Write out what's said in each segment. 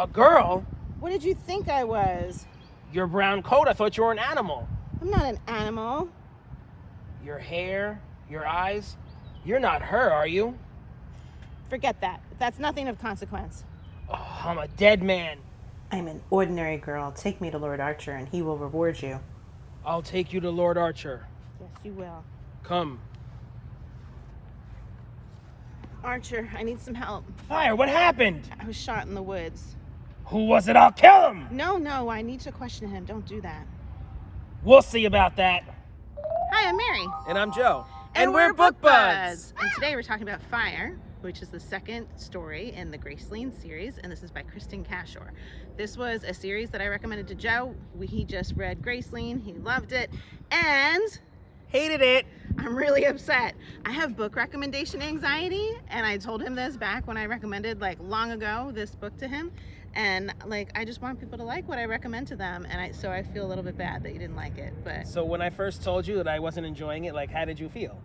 A girl? What did you think I was? Your brown coat, I thought you were an animal. I'm not an animal. Your hair, your eyes, you're not her, are you? Forget that. That's nothing of consequence. Oh, I'm a dead man. I'm an ordinary girl. Take me to Lord Archer and he will reward you. I'll take you to Lord Archer. Yes, you will. Come. Archer, I need some help. Fire, what happened? I was shot in the woods. Who was it? I'll kill him! No, I need to question him. Don't do that. We'll see about that. Hi, I'm Mary. And I'm Joe. And we're Book Buds. And today we're talking about Fire, which is the second story in the Graceling series, and this is by Kristin Cashore. This was a series that I recommended to Joe. He just read Graceling, he loved it, and Hated it. I'm really upset. I have book recommendation anxiety, and I told him this back when I recommended, like, long ago, this book to him. And, like, I just want people to like what I recommend to them, and so I feel a little bit bad that you didn't like it. But So when I first told you that I wasn't enjoying it, like, how did you feel?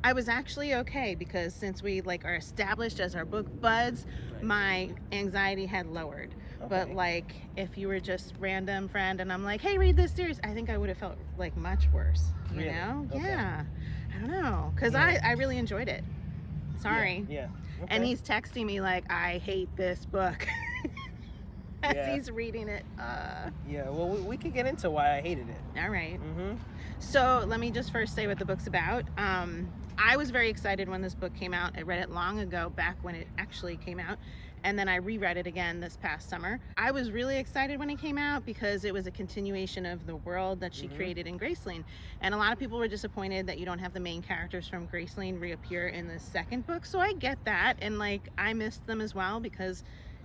I was actually okay, because since we, like, are established as our book buds, Right. my anxiety had lowered. Okay. But, like, if you were just random friend and I'm like, hey, read this series, I think I would have felt, like, much worse. You Really? know? Okay. Yeah. I don't know, because Yeah. I really enjoyed it. Sorry. Yeah. Okay. And he's texting me like, I hate this book. As Yeah. he's reading it. Yeah, well, we could get into why I hated it. All right. Mm-hmm. So let me just first say what the book's about. I was very excited when this book came out. I read it long ago, back when it actually came out. And then I reread it again this past summer. I was really excited when it came out because it was a continuation of the world that she created in Graceling. And a lot of people were disappointed that you don't have the main characters from Graceling reappear in the second book. So I get that. And, like, I missed them as well because,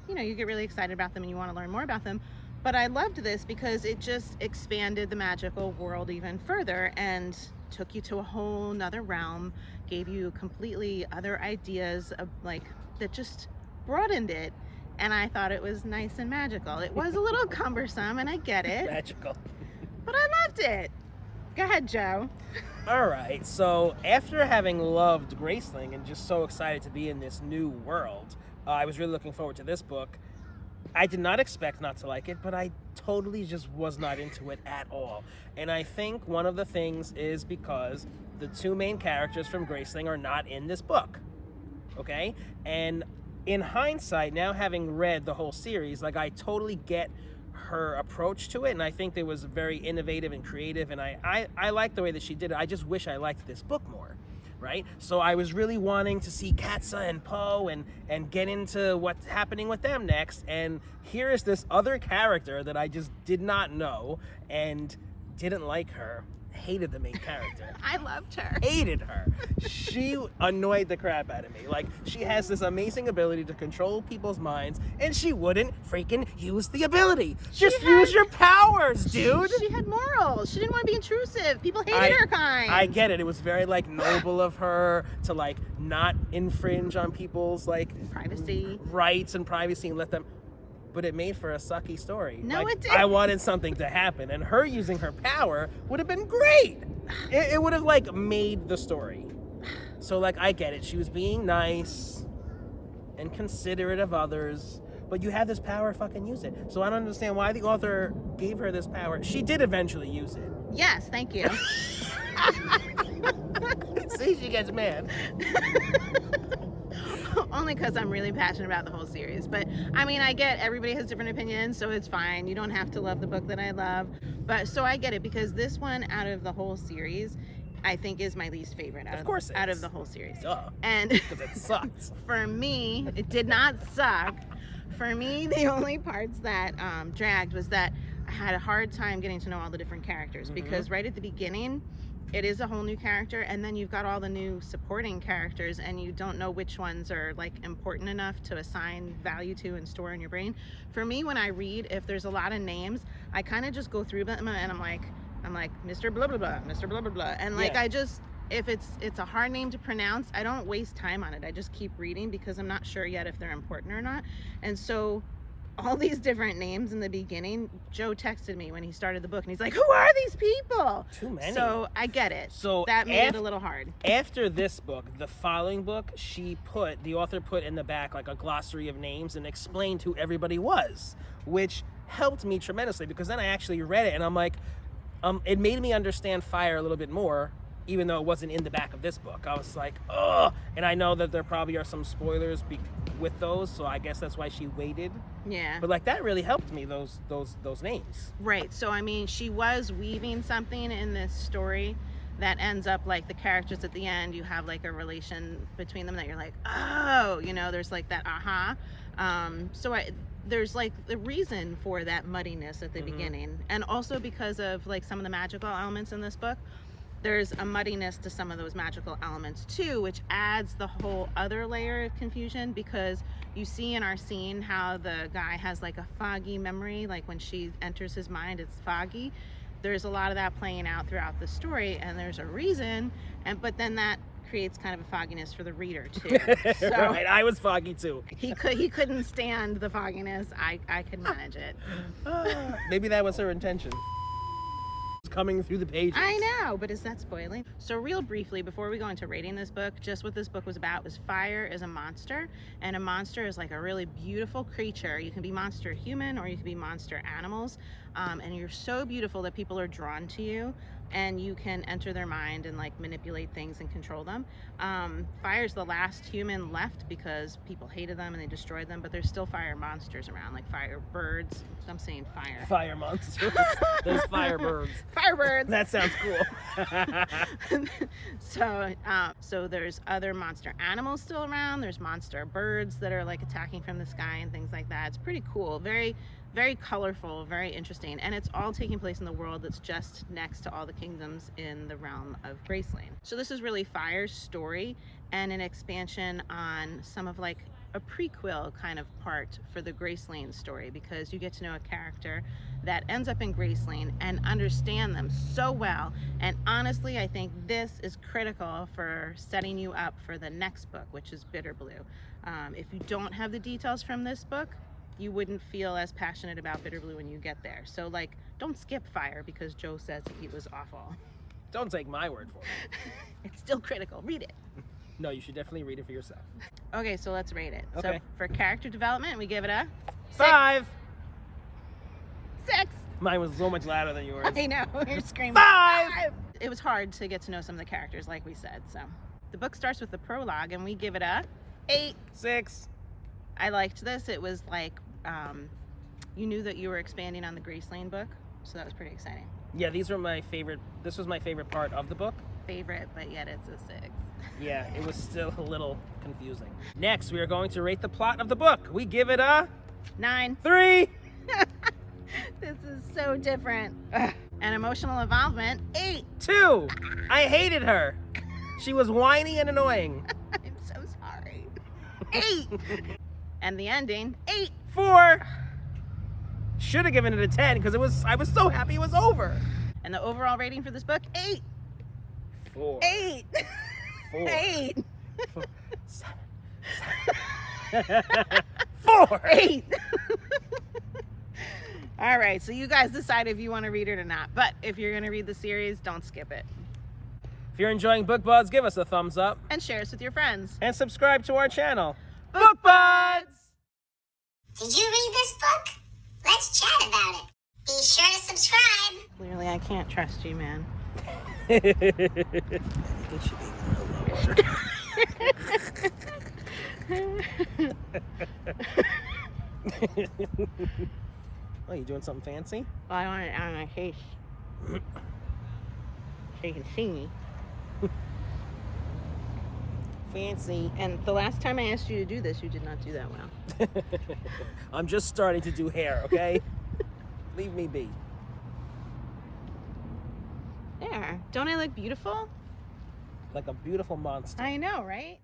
you know, you get really excited about them and you want to learn more about them. But I loved this because it just expanded the magical world even further and took you to a whole nother realm, gave you completely other ideas of, like, that just broadened it. And I thought it was nice and magical. It was a little cumbersome, and I get it, Magical. but I loved it. Go ahead, Joe. All right, so after having loved Graceling and just so excited to be in this new world, I was really looking forward to this book. I did not expect not to like it, but I totally just was not into it at all. And I think one of the things is because the two main characters from Graceling are not in this book, okay? And in hindsight, now having read the whole series, like, I totally get her approach to it, and I think it was very innovative and creative, and I like the way that she did it. I just wish I liked this book more, right? So I was really wanting to see Katza and Poe and get into what's happening with them next, and here is this other character that I just did not know and didn't like her. Hated the main character. I loved her. Hated her. She annoyed the crap out of me. Like, she has this amazing ability to control people's minds, and she wouldn't freaking use the ability. Just use your powers, dude. She had morals. She didn't want to be intrusive. People hated her kind. I get it. It was very, like, noble of her to, like, not infringe on people's, like, Privacy. rights and privacy and let them. But it made for a sucky story. No, Like, it didn't. I wanted something to happen, and her using her power would have been great. It would have, like, made the story. So, like, I get it. She was being nice and considerate of others, but you have this power, fucking use it. So I don't understand why the author gave her this power. She did eventually use it. Yes, thank you. See, she gets mad. Only because I'm really passionate about the whole series. But I mean, I get everybody has different opinions, so it's fine. You don't have to love the book that I love. But so I get it, because this one out of the whole series, I think, is my least favorite out of the whole series. Duh. And Because it sucks. for me, it did not suck. For me, the only parts that dragged was that I had a hard time getting to know all the different characters, because right at the beginning, it is a whole new character, and then you've got all the new supporting characters, and you don't know which ones are, like, important enough to assign value to and store in your brain. For me, when I read, if there's a lot of names, I kind of just go through them, and I'm like Mr. blah blah blah, Mr. blah blah blah, and, like, Yeah. I just, if it's a hard name to pronounce, I don't waste time on it. I just keep reading because I'm not sure yet if they're important or not. And so all these different names in the beginning. Joe texted me when he started the book, and he's like, "Who are these people?" Too many. So I get it. So that made it a little hard. After this book, the following book, the author put in the back like a glossary of names and explained who everybody was, which helped me tremendously, because then I actually read it and I'm like, it made me understand fire a little bit more, even though it wasn't in the back of this book. I was like, oh, and I know that there probably are some spoilers with those, so I guess that's why she waited. Yeah. But like that really helped me, those names. Right. So I mean, she was weaving something in this story that ends up like the characters at the end. You have like a relation between them that you're like, oh, you know, there's like that aha. There's like the reason for that muddiness at the beginning, and also because of like some of the magical elements in this book. There's a muddiness to some of those magical elements too, which adds the whole other layer of confusion, because you see in our scene how the guy has like a foggy memory, like when she enters his mind, it's foggy. There's a lot of that playing out throughout the story, and there's a reason, but then that creates kind of a fogginess for the reader too. So right, I was foggy too. He couldn't stand the fogginess. I could manage it. Maybe that was her intention. Coming through the pages. I know, but is that spoiling? So real briefly, before we go into rating this book, just what this book was about was fire is a monster, and a monster is like a really beautiful creature. You can be monster human or you can be monster animals, and you're so beautiful that people are drawn to you, and you can enter their mind and like manipulate things and control them. Fire's the last human left because people hated them and they destroyed them, but there's still fire monsters around, like fire birds. I'm saying fire. Fire monsters. There's fire birds. Firebirds. That sounds cool. So there's other monster animals still around. There's monster birds that are like attacking from the sky and things like that. It's pretty cool. Very, very colorful, very interesting. And it's all taking place in the world that's just next to all the kingdoms in the realm of Graceling. So this is really Fire's story and an expansion on some of like a prequel kind of part for the Graceling story, because you get to know a character that ends up in Graceling and understand them so well. And honestly, I think this is critical for setting you up for the next book, which is Bitter Blue. If you don't have the details from this book, you wouldn't feel as passionate about Bitter Blue when you get there. So like, don't skip Fire because Joe says it was awful. Don't take my word for it. It's still critical. Read it. No, you should definitely read it for yourself. Okay, so let's rate it. Okay. So for character development, we give it a 5. 6. Mine was so much louder than yours. I know, you're screaming. 5. It was hard to get to know some of the characters, like we said. So the book starts with the prologue, and we give it a 8. 6. I liked this. It was like, you knew that you were expanding on the Graceling book, so that was pretty exciting. Yeah, these were my favorite. This was my favorite part of the book. Favorite, but yet it's a 6. Yeah, it was still a little confusing. Next, we are going to rate the plot of the book. We give it a 9. 3. This is so different. Ugh. And emotional involvement, 8. 2. I hated her. She was whiny and annoying. I'm so sorry. 8. And the ending, 8. 4. Should have given it a 10 because I was so happy it was over. And the overall rating for this book, 8. 4. 8. 4. 8. 4. 7. 4. 8. All right, so you guys decide if you want to read it or not. But if you're going to read the series, don't skip it. If you're enjoying Book Buds, give us a thumbs up. And share us with your friends. And subscribe to our channel. Book Buds! Did you read this book? Let's chat about it. Be sure to subscribe. Clearly, I can't trust you, man. Oh, you doing something fancy? Well, I want it on my face so you can see me. Fancy. And the last time I asked you to do this, you did not do that well. I'm just starting to do hair, okay? Leave me be. There. Don't I look beautiful? Like a beautiful monster. I know, right?